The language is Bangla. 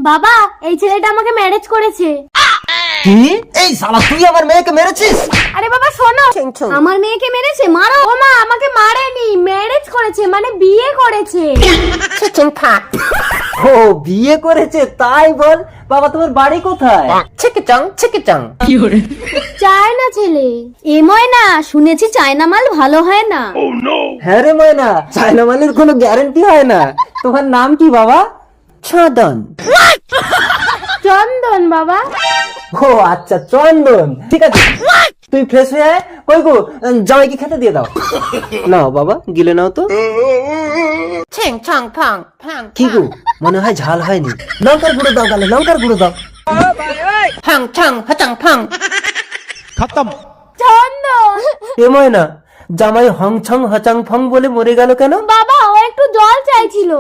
বাবা এই ছেলেটা আমাকে ম্যারেজ করেছে। কি? এই শালা তুই আমার মেয়েকে মেরেছিস? আরে বাবা শোনো, আমার মেয়েকে মেরেছে? মারো। ও মা, আমাকে মারেনি, ম্যারেজ করেছে, মানে বিয়ে করেছে। ও বিয়ে করেছে তাই বল। বাবা তোমার বাড়ি কোথায়? চিকিচং চিকিচং। চায়না ছেলে। এ ময়না, শুনেছি চায়না মাল ভালো হয় না। হ্যাঁ রে ময়না, চায়না মালের কোনো গ্যারান্টি হয় না। তোমার নাম কি বাবা? চন্দন। চন্দন বাবা। ও আচ্ছা চন্দন, ঠিক আছে। তুই ফ্রেশ হয়ে আয়। কই গো, জামাইকে খেতে দিয়ে দাও। নাও বাবা, গিলে নাও তো। ছিং ছং ফং ফং কি গো, মনে হয় ঝাল হয়নি। লঙ্কার গুঁড়ো দাও গালে, লঙ্কার গুঁড়ো দাও। ফং ছং হচং ফং। চন্দন এ ময়না, জামাই হং ছং হচাং ফং বলে মরে গেল কেন? বাবা, ও একটু জল চাইছিল।